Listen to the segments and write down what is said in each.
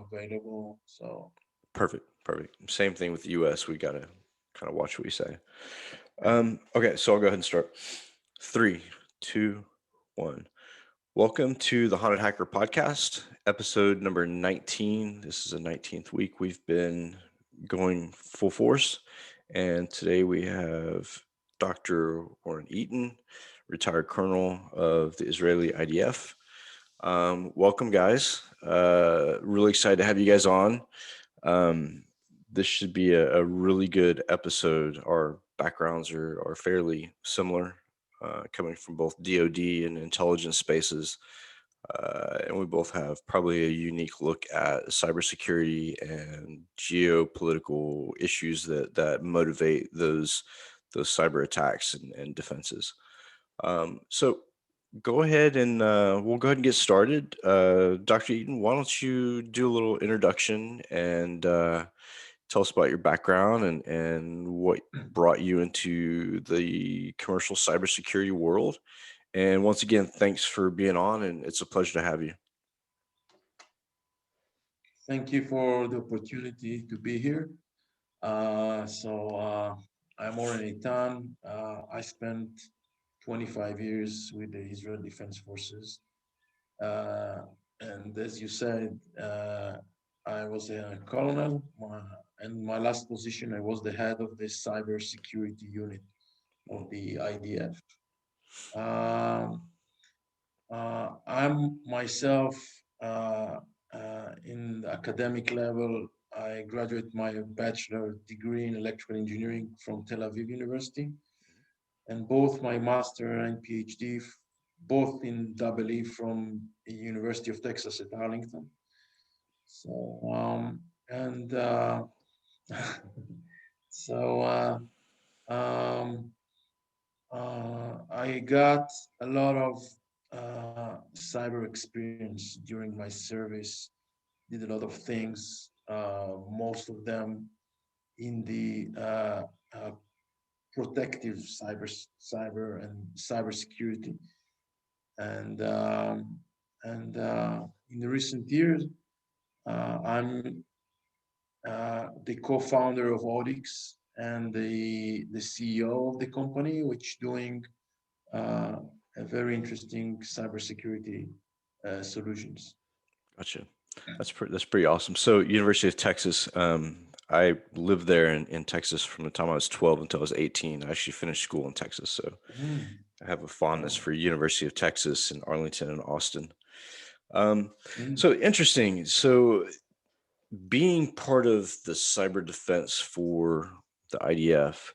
available. So Perfect. Perfect. Same thing with the US. We got to kind of watch what we say. yeah. Okay, so I'll go ahead and start. Three, two, one. Welcome to the Haunted Hacker Podcast, episode number 19. This is the 19th week. We've been going full force, and today we have Dr. Oren Eytan, retired colonel of the Israeli IDF. Welcome, guys. Really excited to have you guys on. Um, this should be a really good episode. Our backgrounds are fairly similar, coming from both DoD and intelligence spaces. And we both have probably a unique look at cybersecurity and geopolitical issues that motivate those cyber attacks and defenses. So go ahead and we'll go ahead and get started. Dr. Eaton, why don't you do a little introduction and tell us about your background and what brought you into the commercial cybersecurity world. And once again, thanks for being on, and it's a pleasure to have you. Thank you for the opportunity to be here. I'm Oren Eytan. I spent 25 years with the Israel Defense Forces. Uh, and as you said, I was a colonel, and my last position, I was the head of the cybersecurity unit of the IDF. Um, I'm myself in the academic level. I graduated my bachelor degree in electrical engineering from Tel Aviv University, and both my master and PhD, both in double E from the University of Texas at Arlington. So, and so um, I got a lot of cyber experience during my service. Did a lot of things, most of them in the protective cyber and cybersecurity. And in the recent years, I'm the co-founder of Odyx and the CEO of the company, which doing uh, a very interesting cybersecurity solutions. Gotcha. That's pretty awesome. So, University of Texas. I lived there in Texas from the time I was 12 until I was 18. I actually finished school in Texas, so Mm. I have a fondness Oh. for University of Texas in Arlington and Austin. Um, Mm. so interesting. So being part of the cyber defense for the IDF,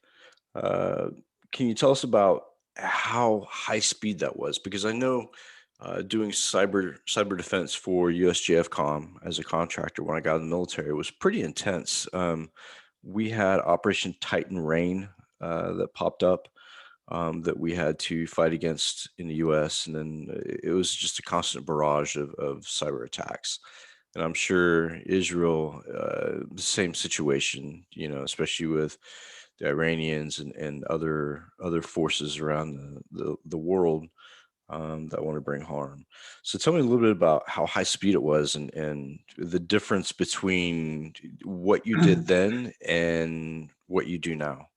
uh, can you tell us about how high speed that was? Because I know doing cyber defense for USJFCom as a contractor when I got in the military was pretty intense. We had Operation Titan Rain that popped up that we had to fight against in the U.S. And then it was just a constant barrage of cyber attacks. And I'm sure Israel, same situation, especially with the Iranians and other forces around the world that want to bring harm. So tell me a little bit about how high speed it was and the difference between what you did then and what you do now.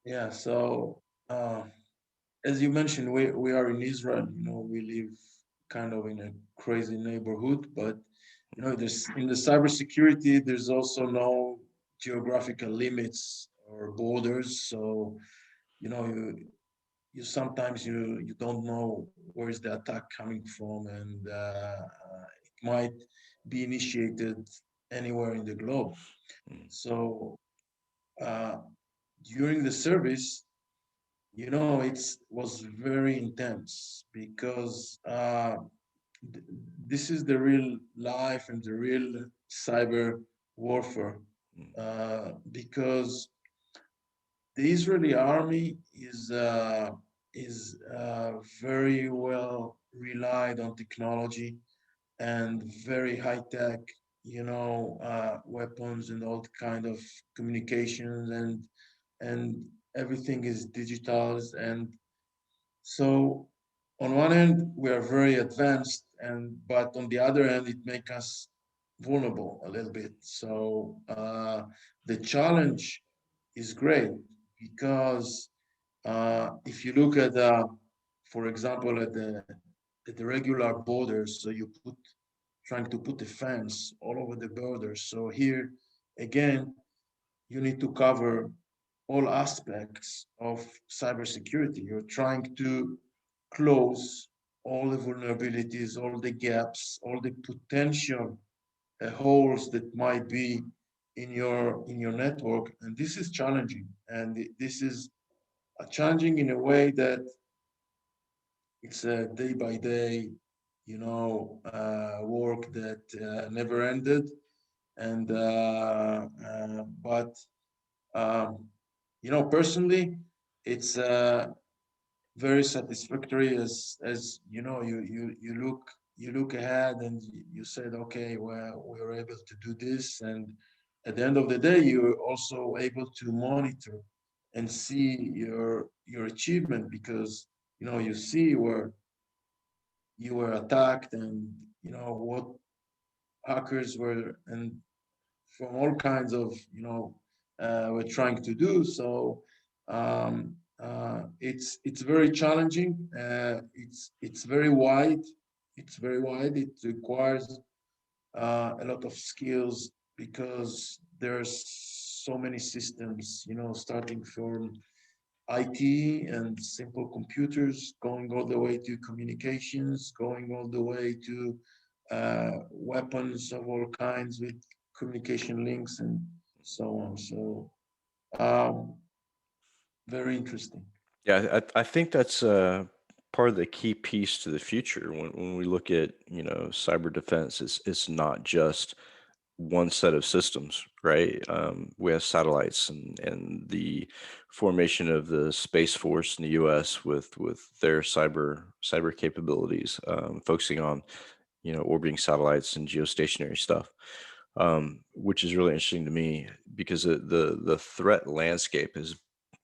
Yeah, so as you mentioned, we are in Israel. We live kind of in a crazy neighborhood, but there's in the cybersecurity, there's also no geographical limits or borders. So, you sometimes you don't know where is the attack coming from, and it might be initiated anywhere in the globe. Mm. So uh, during the service, it was very intense because th- this is the real life and the real cyber warfare. Mm. Because the Israeli army is very well relied on technology and very high tech, weapons and all kind of communications, and everything is digitalized. And so on one hand, we are very advanced, but on the other hand, it makes us vulnerable a little bit. So the challenge is great because if you look at, for example, at the regular borders, so you put trying to put a fence all over the borders. So here, again, you need to cover all aspects of cybersecurity. You're trying to close all the vulnerabilities, all the gaps, all the potential holes that might be in your network, and this is challenging. And this is challenging in a way that it's a day by day, work that never ended. And but personally, it's very satisfactory as you look ahead and you said, okay, well, we were able to do this, and at the end of the day, you're also able to monitor and see your achievement because you see where you were attacked and what hackers were and from all kinds of we're trying to do. So it's very challenging. It's very wide. It's very wide. It requires a lot of skills because there's so many systems. Starting from IT and simple computers, going all the way to communications, going all the way to weapons of all kinds with communication links and so on. So, um, very interesting. Yeah, I think that's part of the key piece to the future when we look at cyber defense. It's not just one set of systems, right? We have satellites and the formation of the Space Force in the U.S. with their cyber capabilities, focusing on orbiting satellites and geostationary stuff, which is really interesting to me because the threat landscape has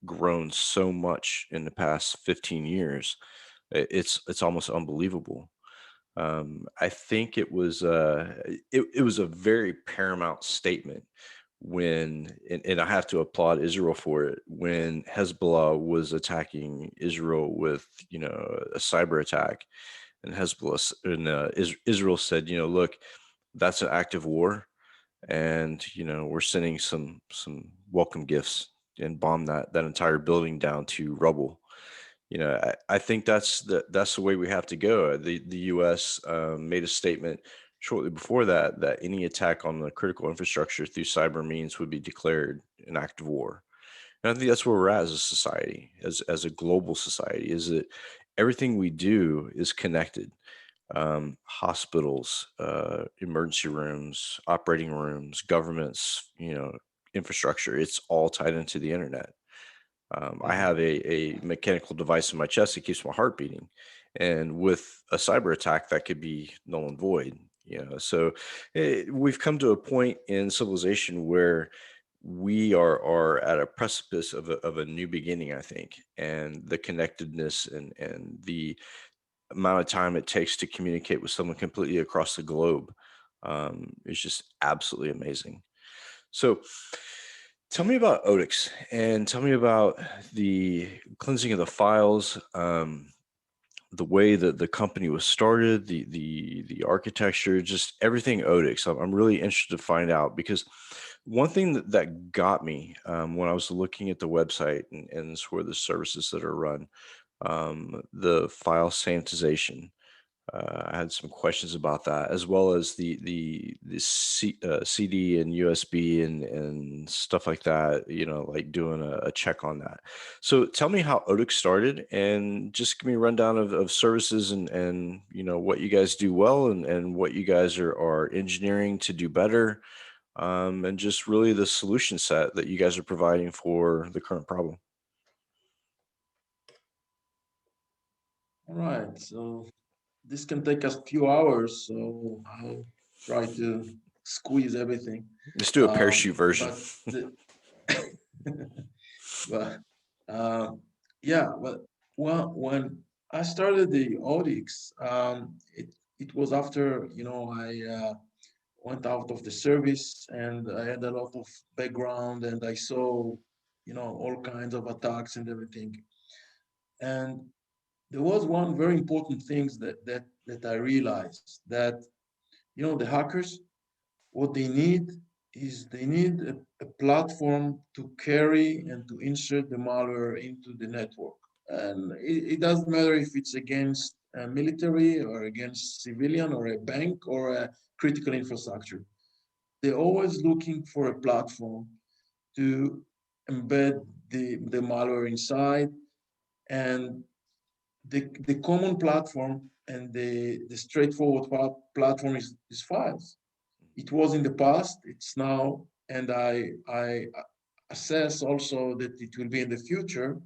grown so much in the past 15 years. It's almost unbelievable. I think it was a very paramount statement when, and I have to applaud Israel for it, when Hezbollah was attacking Israel with a cyber attack, and Israel said, look, that's an active war, and we're sending some welcome gifts and bomb that entire building down to rubble. I think that's the way we have to go. The U.S. Made a statement shortly before that any attack on the critical infrastructure through cyber means would be declared an act of war. And I think that's where we're at as a society, as a global society, is that everything we do is connected. Hospitals, emergency rooms, operating rooms, governments, infrastructure, it's all tied into the internet. I Mhm. have a mechanical device in my chest that keeps my heart beating. And with a cyber attack, that could be null and void. So we've come to a point in civilization where we are at a precipice of a new beginning, I think. And the connectedness and the amount of time it takes to communicate with someone completely across the globe is just absolutely amazing. So tell me about Odyx and tell me about the cleansing of the files, the way that the company was started, the architecture, just everything Odyx. I'm really interested to find out because one thing that got me when I was looking at the website and sort of the services that are run, the file sanitization. I had some questions about that, as well as the CD and USB and stuff like that. Like doing a check on that. So tell me how Odyx started, and just give me a rundown of services and what you guys do well and what you guys are engineering to do better, and just really the solution set that you guys are providing for the current problem. All right. So this can take us a few hours, so I'll try to squeeze everything. Let's do a parachute version. But but yeah, but well, when I started the Odyx. It was after, I went out of the service and I had a lot of background and I saw, all kinds of attacks and everything. And there was one very important thing that I realized that, the hackers, what they need is they need a platform to carry and to insert the malware into the network. And it doesn't matter if it's against a military or against civilian or a bank or a critical infrastructure. They're always looking for a platform to embed the malware inside. And the common platform and the straightforward platform is files. It was in the past, it's now, and I assess also that it will be in the future.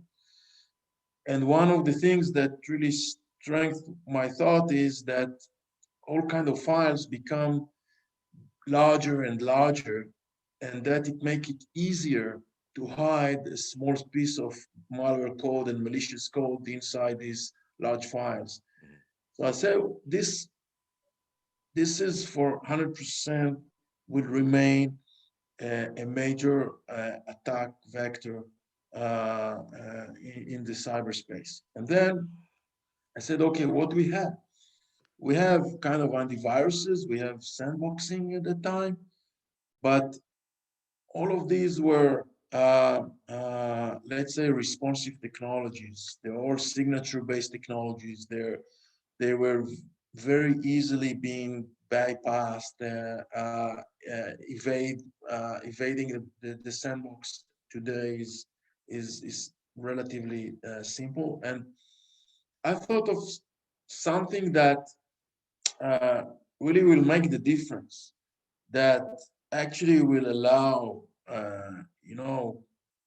And one of the things that really strengthened my thought is that all kind of files become larger and larger, and that it make it easier to hide a small piece of malware code and malicious code inside these large files. So I say this is for 100% will remain a major attack vector in the cyberspace. And then I said, okay, what do we have? We have kind of antiviruses, we have sandboxing at the time, but all of these were, let's say, responsive technologies. They're all signature-based technologies. They were very easily being bypassed, evading the sandbox today is relatively simple. And I thought of something that uh, really will make the difference, that actually will allow,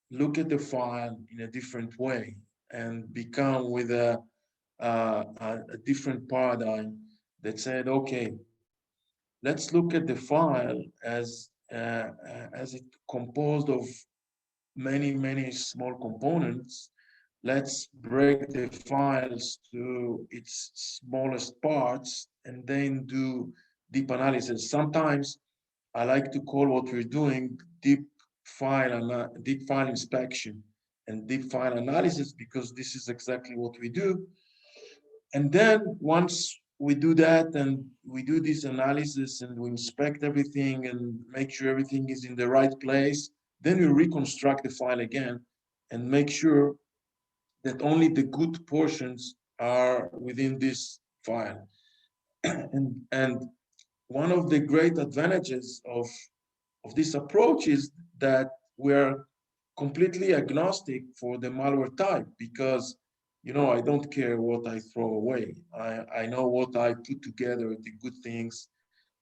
look at the file in a different way and become with a different paradigm that said, okay, let's look at the file as it composed of many small components. Let's break the files to its smallest parts and then do deep analysis. Sometimes I like to call what we're doing deep file inspection and deep file analysis, because this is exactly what we do. And then once we do that and we do this analysis and we inspect everything and make sure everything is in the right place, then we reconstruct the file again and make sure that only the good portions are within this file. And one of the great advantages of this approach is that we're completely agnostic for the malware type, because I don't care what I throw away. I know what I put together, the good things,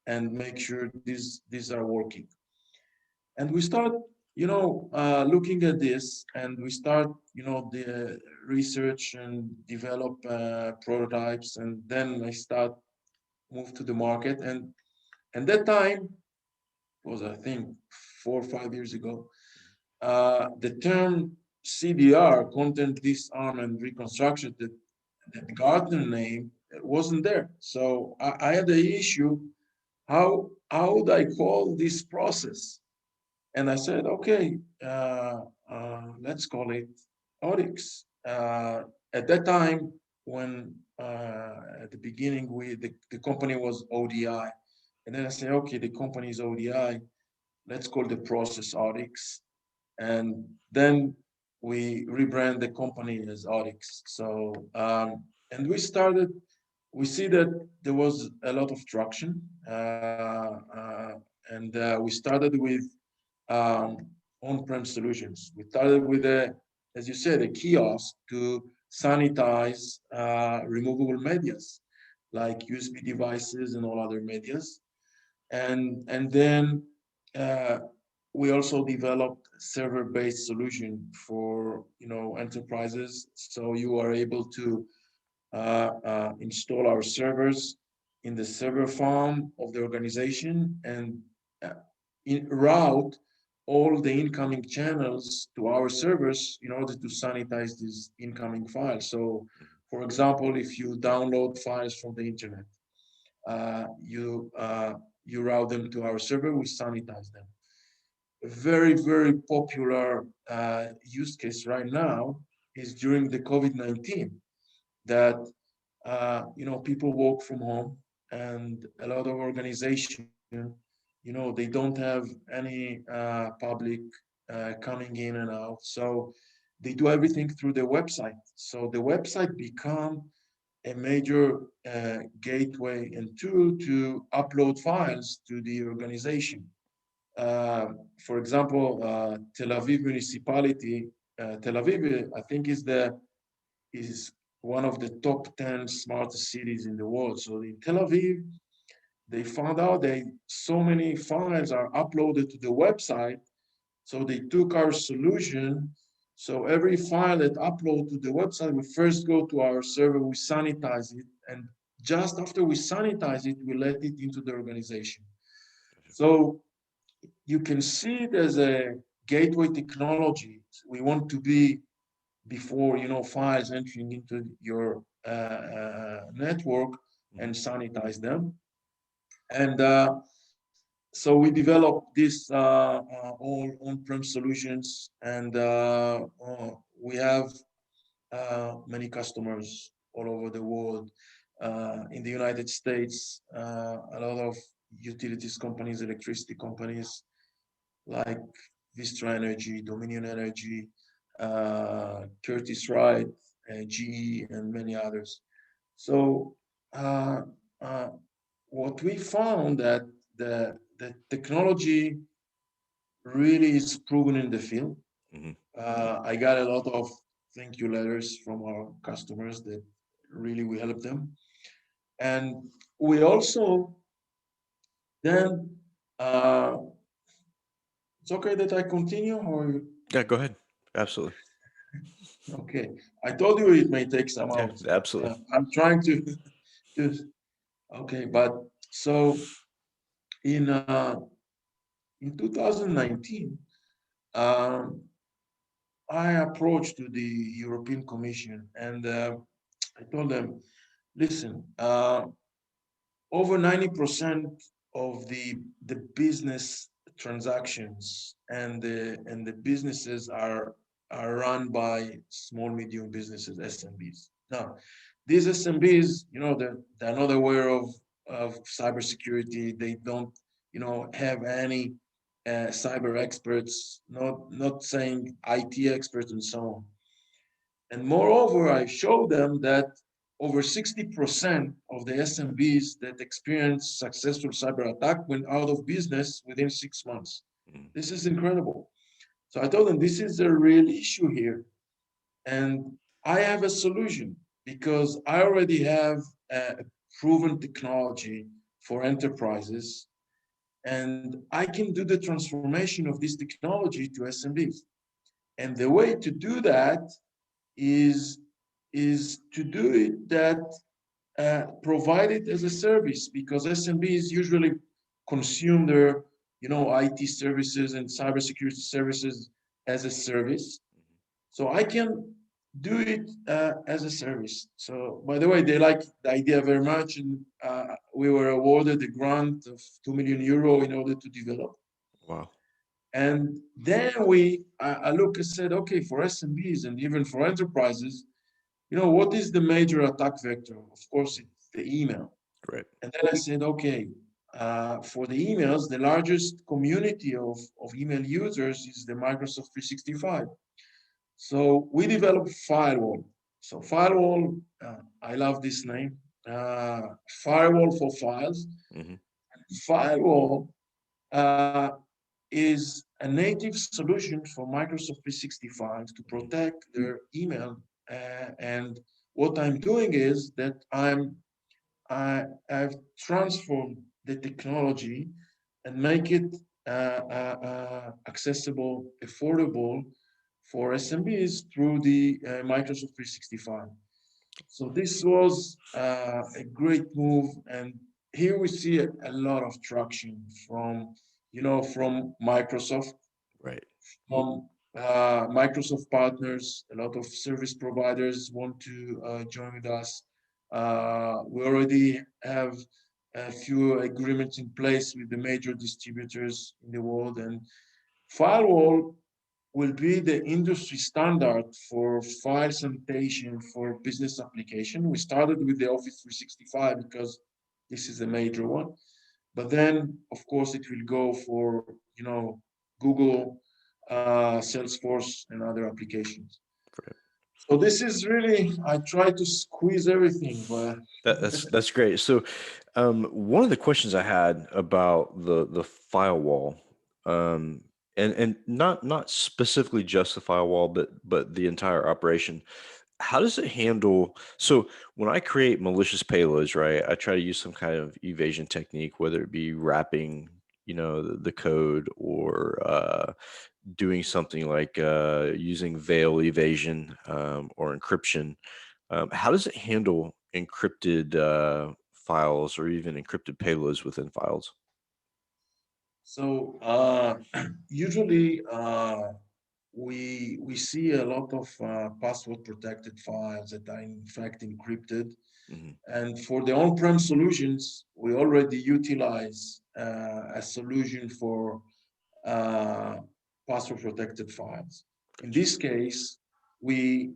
and make sure these are working. And we start looking at this, and we start the research and develop prototypes, and then I start move to the market. And that time was, I think, 4 or 5 years ago. The term CDR, content disarm and reconstruction, that Gartner name wasn't there. So I had the issue, how would I call this process? And I said, okay, let's call it Odyx. At that time, when at the beginning, the company was ODI. And then I said, okay, the company is ODI. Let's call the process Odyx. And then we rebrand the company as Odyx. So, and we see that there was a lot of traction. And we started with um, on-prem solutions. We started with as you said, a kiosk to sanitize removable medias like USB devices and all other medias. And then uh, we also developed server-based solution for enterprises. So you are able to install our servers in the server farm of the organization and uh, route all the incoming channels to our servers in order to sanitize these incoming files. So For example, if you download files from the internet, you route them to our server, we sanitize them. A very, very popular use case right now is during the COVID-19 that people work from home, and a lot of organization, they don't have any public coming in and out. So they do everything through the website. So the website become a major gateway and tool to upload files to the organization. Uh, for example, Tel Aviv municipality, Tel Aviv, I think is one of the top 10 smartest cities in the world. So in Tel Aviv, they found out that so many files are uploaded to the website. So they took our solution. So every file that upload to the website, we first go to our server, we sanitize it, and just after we sanitize it, we let it into the organization. So you can see it as a gateway technology. We want to be before files entering into your network and sanitize them. And so we developed this all on-prem solutions, and we have many customers all over the world. In the United States, a lot of utilities companies, electricity companies like Vistra Energy, Dominion Energy, Curtiss-Wright, GE, and many others. So uh, uh, what we found that the technology really is proven in the field. Mhm. I got a lot of thank you letters from our customers that really we help them. And we also then, uh, it's okay that I continue or, Yeah, go ahead. Absolutely. okay. I told you it may take some Yeah, hours. absolutely. I'm trying to, to, okay, but so in, uh, in 2019, um, I approached to the European Commission and I told them, listen, over 90% of the business transactions and the businesses are run by small medium businesses, SMBs. Now, these SMBs, they're not aware of cybersecurity. They don't, have any cyber experts, not saying IT experts and so on. And moreover, I showed them that over 60% of the SMBs that experienced successful cyber attack went out of business within 6 months. Mm. This is incredible. So I told them this is a real issue here. And I have a solution because I already have a proven technology for enterprises, and I can do the transformation of this technology to SMBs. And the way to do that is to do it that provide it as a service, because SMBs usually consume their IT services and cybersecurity services as a service. So I can do it as a service. So by the way, they like the idea very much, and we were awarded a grant of 2 million euro in order to develop. Wow. And then I look and said, okay, for SMBs and even for enterprises, what is the major attack vector? Of course, it's the email. Right. And then I said, okay, for the emails, the largest community of email users is the Microsoft 365. So we developed Firewall. So Firewall, I love this name, Firewall for Files. Hmm. Firewall uh, is a native solution for Microsoft 365 to protect their email. And what I'm doing is that I've transformed the technology and make it accessible, affordable for SMBs through the Microsoft 365. So this was a great move, and here we see a lot of traction from Microsoft, Right. from Microsoft partners, a lot of service providers want to join with us. We already have a few agreements in place with the major distributors in the world, and firewall will be the industry standard for file sanitation for business application. We started with the Office 365 because this is a major one, but then of course it will go for Google, Salesforce, and other applications. Right. So this is really, I try to squeeze everything, but That's great. So, one of the questions I had about the firewall, um, and not specifically just the firewall, but the entire operation. How does it handle? So when I create malicious payloads, right, I try to use some kind of evasion technique, whether it be wrapping, the code, or doing something like using veil evasion, or encryption. How does it handle encrypted files or even encrypted payloads within files? so usually we see a lot of password protected files that are in fact encrypted. Hmm. And for the on-prem solutions, we already utilize a solution for uh, password protected files. In Gotcha. this case, we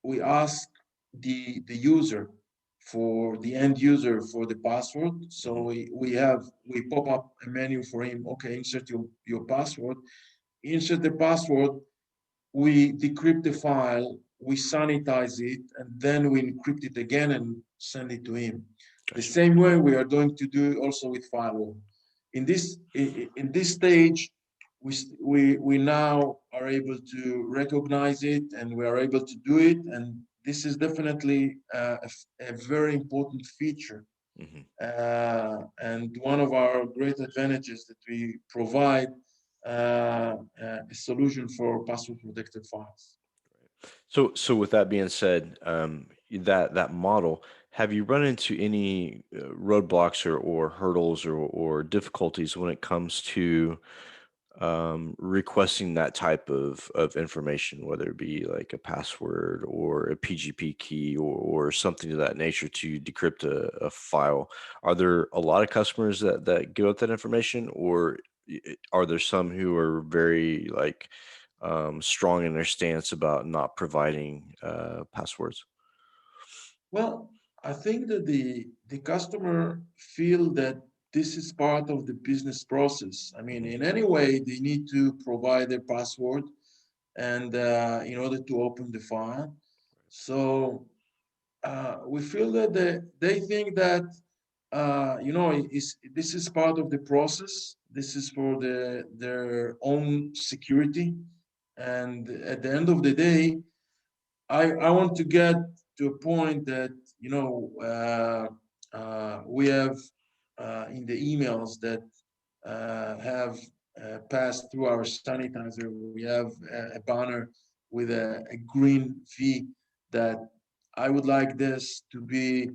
we ask the user for the end user for the password. So Hmm. we pop up a menu for him. Okay, insert your password. Insert the password, we decrypt the file, we sanitize it, and then we encrypt it again and send it to him. The Gotcha. same way we are going to do also with firewall. In this stage, we now are able to recognize it and we are able to do it. And this is definitely a very important feature, Hmm. and one of our great advantages that we provide a solution for password protected files. So with that being said, that model, have you run into any roadblocks or hurdles or difficulties when it comes to requesting that type of information, whether it be like a password or a PGP key or something of that nature to decrypt a file? Are there a lot of customers that give out that information, or are there some who are very like strong in their stance about not providing passwords? Well, I think that the customer feel that this is part of the business process. I mean, Hmm. in any way, they need to provide their password and in order to open the file. So we feel that they think that this is part of the process. This is for their own security, and at the end of the day, I want to get to a point that we have in the emails that have passed through our sanitizer. We have a banner with a green V that I would like this to be,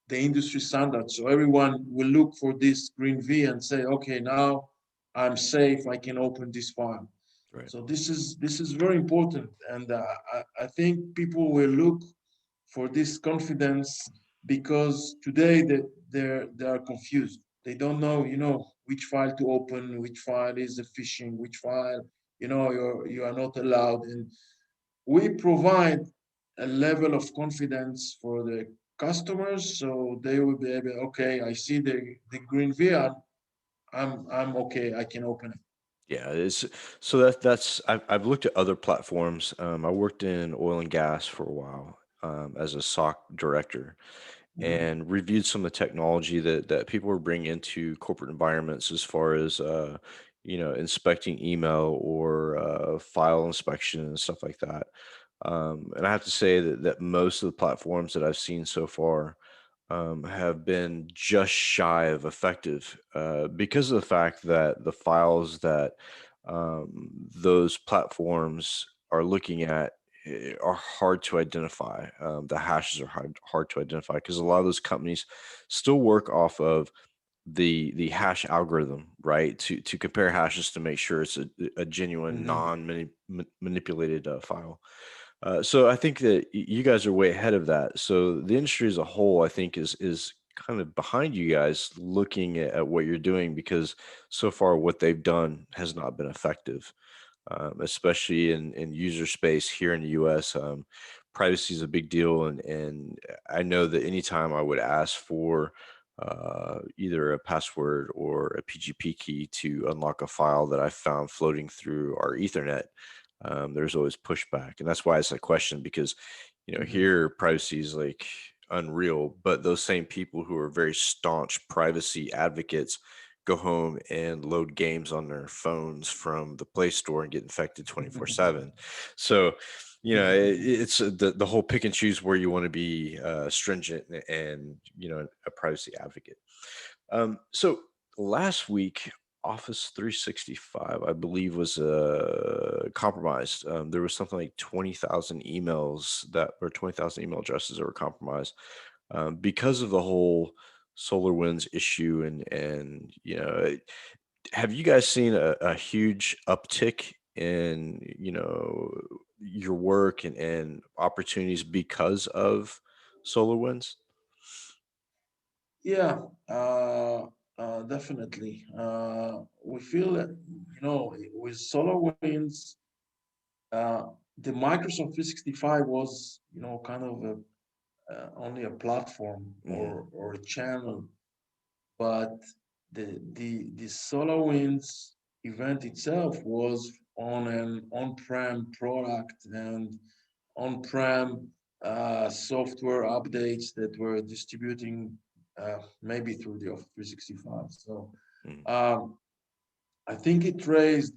the industry standard. So everyone will look for this green V and say, okay, now I'm safe. I can open this file. Right. So this is very important, and I think people will look for this confidence because today they are confused. They don't know, which file to open, which file is a phishing, which file, you are not allowed. And we provide a level of confidence for the customers, so they will be able. Okay, I see the green V. I'm okay. I can open it. Yeah, it's so that's I've looked at other platforms. I worked in oil and gas for a while as a SOC director, Mhm. and reviewed some of the technology that people were bringing into corporate environments as far as inspecting email or file inspection and stuff like that. And I have to say that most of the platforms that I've seen so far have been just shy of effective because of the fact that the files that those platforms are looking at are hard to identify. The hashes are hard to identify because a lot of those companies still work off of the hash algorithm, right? To compare hashes to make sure it's a genuine, Hmm. non manipulated file. So I think that you guys are way ahead of that. So the industry as a whole, I think, is kind of behind you guys looking at what you're doing, because so far what they've done has not been effective, especially in user space here in the US. Privacy is a big deal, and I know that anytime I would ask for either a password or a PGP key to unlock a file that I found floating through our Ethernet, there's always pushback, and that's why it's a question, because Hmm. here privacy is like unreal, but those same people who are very staunch privacy advocates go home and load games on their phones from the Play Store and get infected 24/7. So, it's the whole pick and choose where you want to be stringent and a privacy advocate. So last week, Office 365, I believe, was compromised. There was something like 20,000 emails that, or 20,000 email addresses that were compromised because of the whole SolarWinds issue. And have you guys seen a huge uptick in your work and opportunities because of SolarWinds? Yeah, definitely. We feel that, with SolarWinds, uh, the Microsoft 365 was, kind of only a platform Hmm. or a channel, but the SolarWinds event itself was on an on-prem product and on-prem software updates that were distributing maybe through the Office 365. So um, I think it raised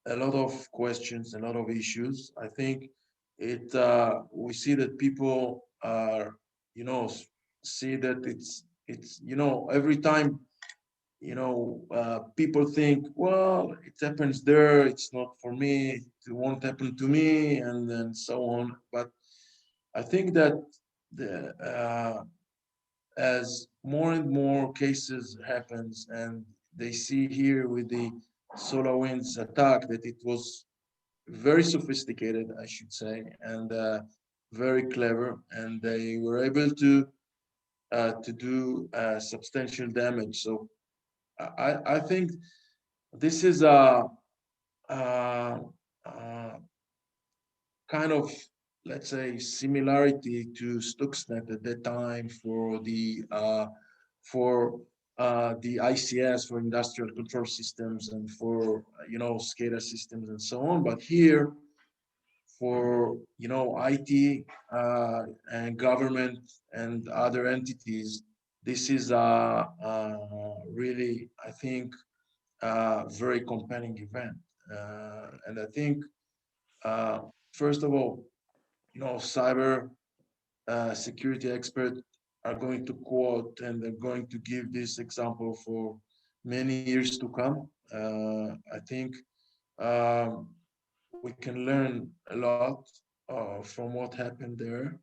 a lot of questions, a lot of issues. I think it we see that people are, see that it's every time people think, well, it happens there, it's not for me, it won't happen to me, and then so on. But I think that the as more and more cases happens, and they see here with the SolarWinds attack that it was very sophisticated, I should say, and very clever, and they were able to do substantial damage. So I think this is a, a kind of, let's say, similarity to Stuxnet at that time for the ICS, for industrial control systems, and for SCADA systems and so on. But here for IT and government and other entities, this is really, I think, very compelling event. And I think, uh, first of all, cyber security experts are going to quote and they're going to give this example for many years to come. I think um, we can learn a lot from what happened there.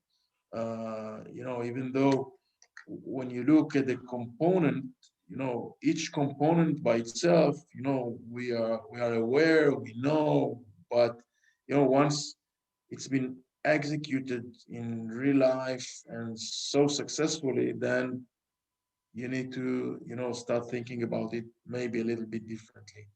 Even though when you look at the component, each component by itself, we are aware, we know, but once it's been executed in real life and so successfully, then you need to, start thinking about it maybe a little bit differently.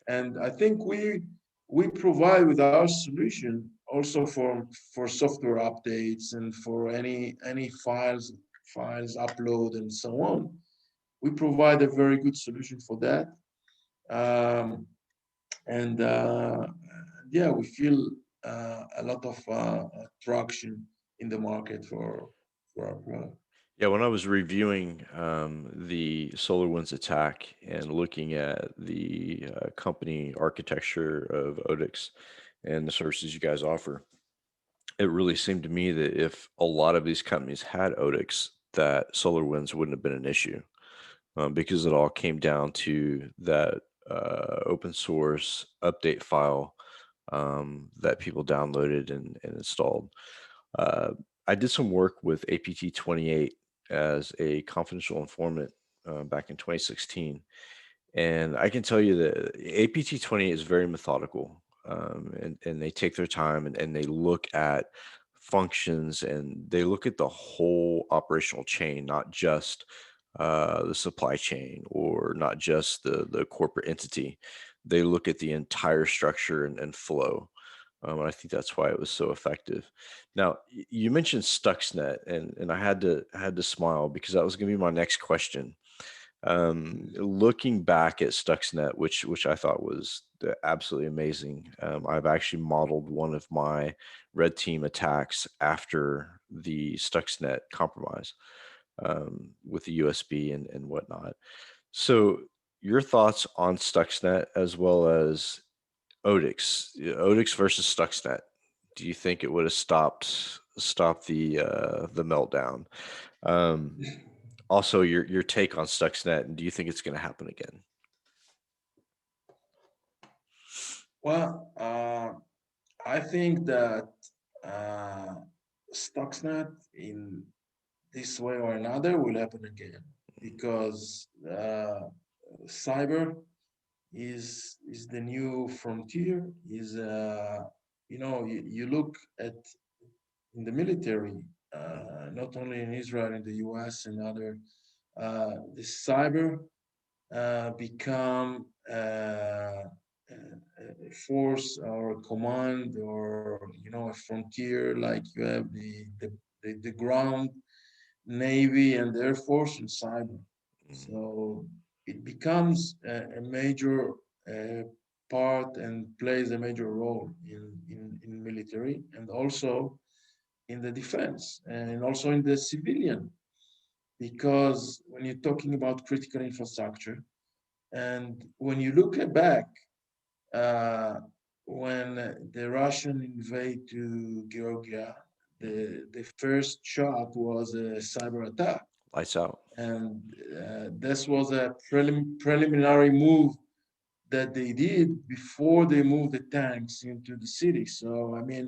And I think we provide with our solution also for software updates and for any files upload and so on. We provide a very good solution for that. Um, and yeah, we feel a lot of traction in the market for our product. Yeah, when I was reviewing the SolarWinds attack and looking at the company architecture of Odyx and the services you guys offer, it really seemed to me that if a lot of these companies had Odyx, that SolarWinds wouldn't have been an issue, because it all came down to that open source update file that people downloaded and installed. Uh, I did some work with APT 28 as a confidential informant back in 2016. And I can tell you that APT20 is very methodical, and they take their time, and they look at functions, and they look at the whole operational chain, not just the supply chain, or not just the corporate entity. They look at the entire structure and flow. And I think that's why it was so effective. Now, you mentioned Stuxnet, and I had to smile because that was going to be my next question. Looking back at Stuxnet, which I thought was absolutely amazing. I've actually modeled one of my red team attacks after the Stuxnet compromise, with the USB and whatnot. So, your thoughts on Stuxnet as well as Odyx, Odyx versus Stuxnet. Do you think it would have stopped the meltdown? Um, Also, your take on Stuxnet, and do you think it's going to happen again? Well, I think that uh, Stuxnet in this way or another will happen again because cyber is the new frontier. Is you look at in the military, not only in Israel, in the U.S. and other, the cyber become a force or a command or a frontier like you have the ground, navy, and air force and cyber. Mhm. So it becomes a major uh, part and plays a major role in military and also in the defense and also in the civilian, because when you're talking about critical infrastructure and when you look back, uh, when the Russian invade to Georgia, Mhm. the first shot was a cyber attack, Lights out. and this was a preliminary move that they did before they moved the tanks into the city. So I mean,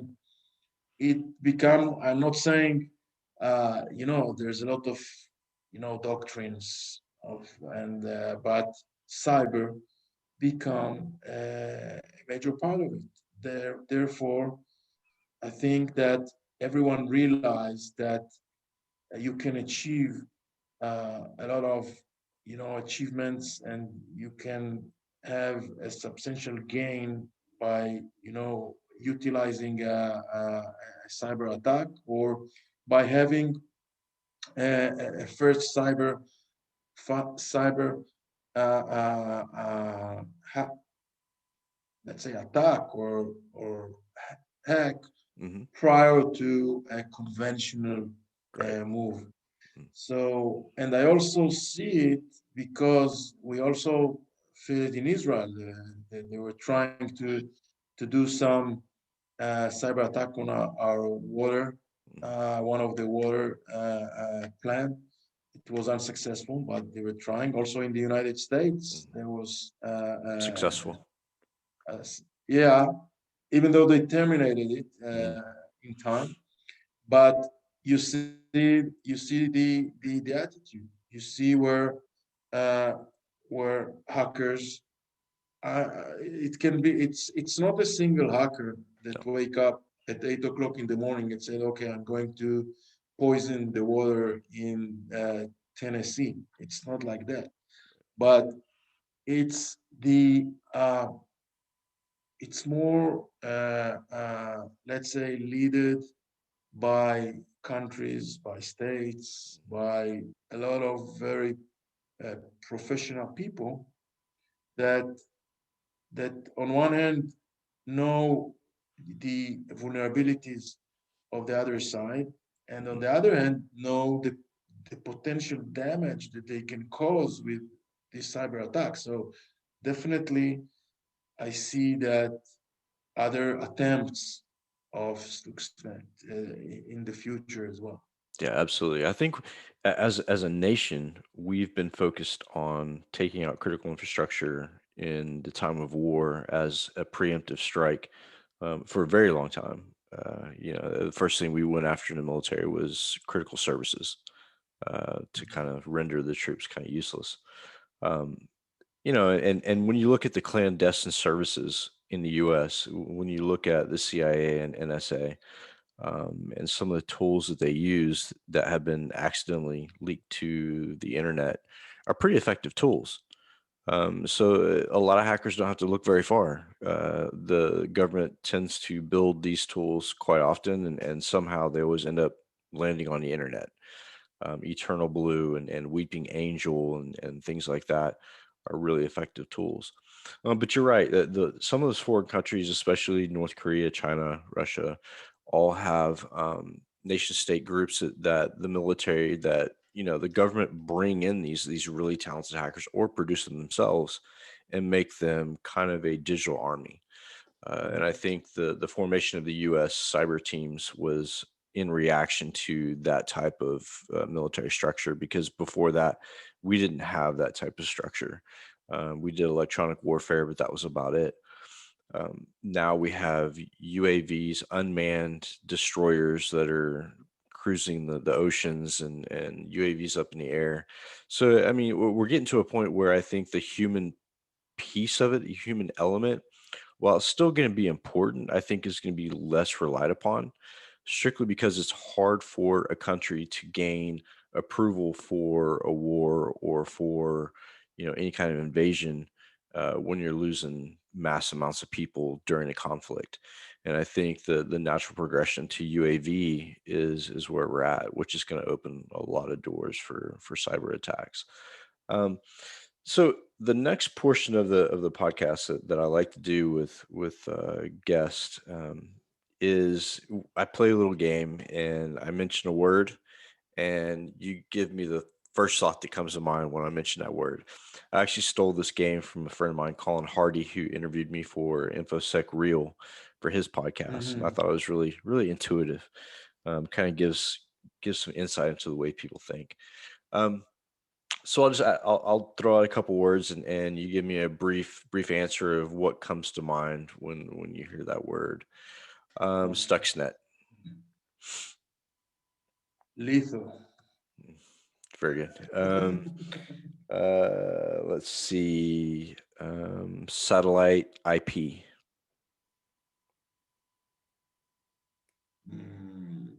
it become. I'm not saying, there's a lot of, doctrines of and but cyber become a major part of it. Therefore, I think that everyone realized that you can achieve a lot of achievements, and you can have a substantial gain by utilizing a cyber attack or by having a first cyber uh, let's say attack or hack Hmm. prior to a conventional Right. move. Mhm. So, and I also see it because we also feel it in Israel. They were trying to do some cyber attack on our water, Mhm. one of the water plant. It was unsuccessful, but they were trying. Also in the United States, Mhm. there was Successful. yeah, even though they terminated it Mhm. in time, but you see the attitude. You see where hackers. It can be. It's not a single hacker that No. wake up at 8 o'clock in the morning and said, "Okay, I'm going to poison the water in Tennessee." It's not like that, but it's the it's more, let's say, led by countries, by states, by a lot of very professional people that on one hand know the vulnerabilities of the other side, and on Mhm. the other hand know the potential damage that they can cause with this cyber attack. So definitely, I see that other attempts of Stuxnet in the future as well. Yeah, absolutely. I think as a nation, we've been focused on taking out critical infrastructure in the time of war as a preemptive strike, for a very long time. The first thing we went after in the military was critical services. to kind of render the troops kind of useless. Um, and when you look at the clandestine services in the U.S., when you look at the CIA and NSA, and some of the tools that they use that have been accidentally leaked to the internet are pretty effective tools. So a lot of hackers don't have to look very far. The government tends to build these tools quite often, and somehow they always end up landing on the internet. Eternal Blue and Weeping Angel and things like that are really effective tools. But you're right. Some of those foreign countries, especially North Korea, China, Russia, all have nation state groups that the military, that the government bring in these really talented hackers or produce them themselves and make them kind of a digital army. And I think the formation of the U.S. cyber teams was in reaction to that type of military structure, because before that, we didn't have that type of structure. We did electronic warfare, but that was about it. Now we have UAVs, unmanned destroyers that are cruising the oceans, and UAVs up in the air. So, I mean, we're getting to a point where I think the human piece of it, the human element, while it's still going to be important, I think is going to be less relied upon, strictly because it's hard for a country to gain approval for a war or for any kind of invasion when you're losing mass amounts of people during a conflict. And I think the natural progression to UAV is where we're at, which is going to open a lot of doors for cyber attacks. Um, so the next portion of the podcast that I like to do with guests is I play a little game, and I mention a word, and you give me the first thought that comes to mind when I mention that word. I actually stole this game from a friend of mine, Colin Hardy, who interviewed me for InfoSec Real for his podcast, and I Mm-hmm. thought it was really really intuitive. Kind of gives some insight into the way people think. Um, so I'll throw out a couple words, and you give me a brief answer of what comes to mind when you hear that word. Okay. Stuxnet. Lethal. Very good. Let's see. Satellite IP. Mm,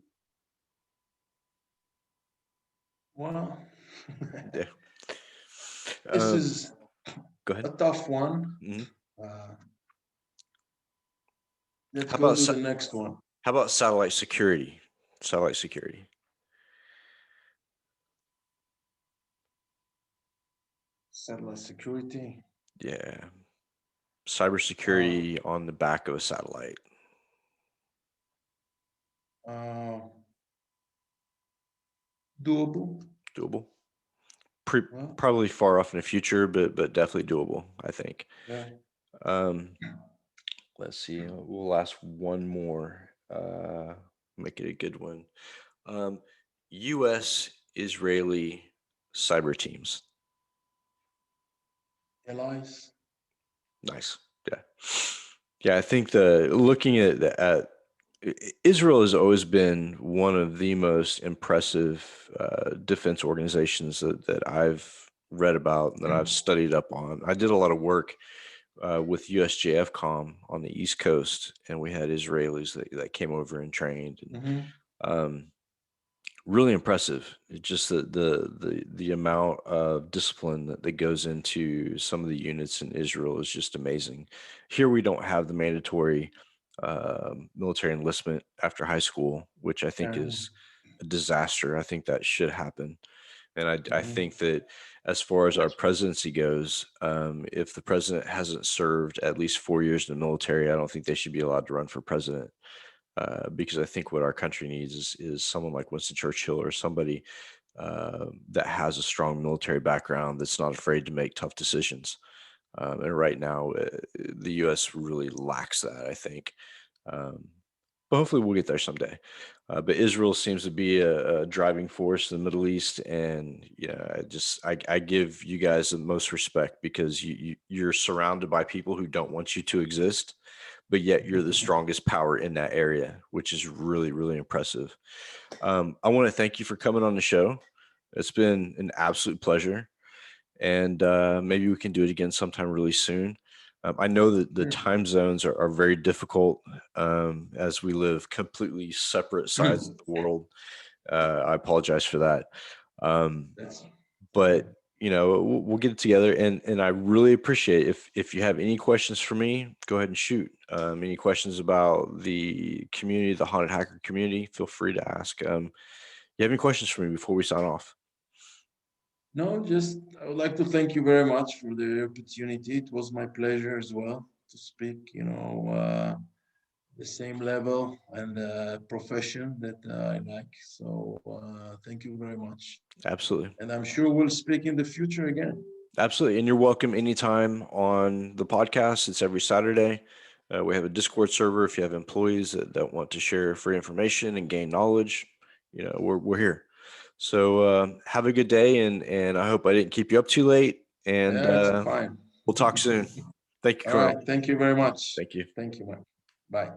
well, Yeah. this Um, is Go ahead. a tough one. Mhm. Uh, let's How go about to the next one. satellite security? Satellite security. Satellite security. Yeah. Uh, Cybersecurity on the back of a satellite. uh, Doable. Doable. Well, Probably far off in the future, but definitely doable, I think. yeah. Um, let's see. We'll ask one more. Make it a good one. Um, U.S. Israeli cyber teams. Allies. Nice. Yeah. Yeah. I think the looking at Israel has always been one of the most impressive defense organizations that I've read about, that I've studied up on. I did a lot of work with USJFCom on the East Coast, and we had Israelis that came over and trained. And Mm-hmm. um, really impressive. It's just the amount of discipline that goes into some of the units in Israel is just amazing. Here we don't have the mandatory military enlistment after high school, which I think Yeah. is a disaster. I think that should happen. And I Mm-hmm. think that as far as our presidency goes, if the president hasn't served at least 4 years in the military, I don't think they should be allowed to run for president. Because I think what our country needs is someone like Winston Churchill, or somebody that has a strong military background, that's not afraid to make tough decisions. And right now, the U.S. really lacks that, I think. Um, but hopefully, we'll get there someday. But Israel seems to be a driving force in the Middle East, and yeah, I give you guys the most respect, because you're surrounded by people who don't want you to exist, but yet you're the strongest power in that area, which is really really impressive. I want to thank you for coming on the show. It's been an absolute pleasure. And maybe we can do it again sometime really soon. I know that the Sure. time zones are very difficult as we live completely separate sides of the world. I apologize for that. That's But fine. we'll get it together, and I really appreciate if you have any questions for me, go ahead and shoot. Any questions about the community, the haunted hacker community, feel free to ask. You have any questions for me before we sign off? No, just I would like to thank you very much for the opportunity. It was my pleasure as well to speak, the same level and profession that I like. So thank you very much. Absolutely. And I'm sure we'll speak in the future again. Absolutely. And you're welcome anytime on the podcast. It's every Saturday. We have a Discord server. If you have employees that want to share free information and gain knowledge, we're here. So have a good day, and I hope I didn't keep you up too late. And Yeah, it's fine. we'll talk soon. Thank you, All right. Colonel. Thank you very much. Thank you. Thank you, man. Bye.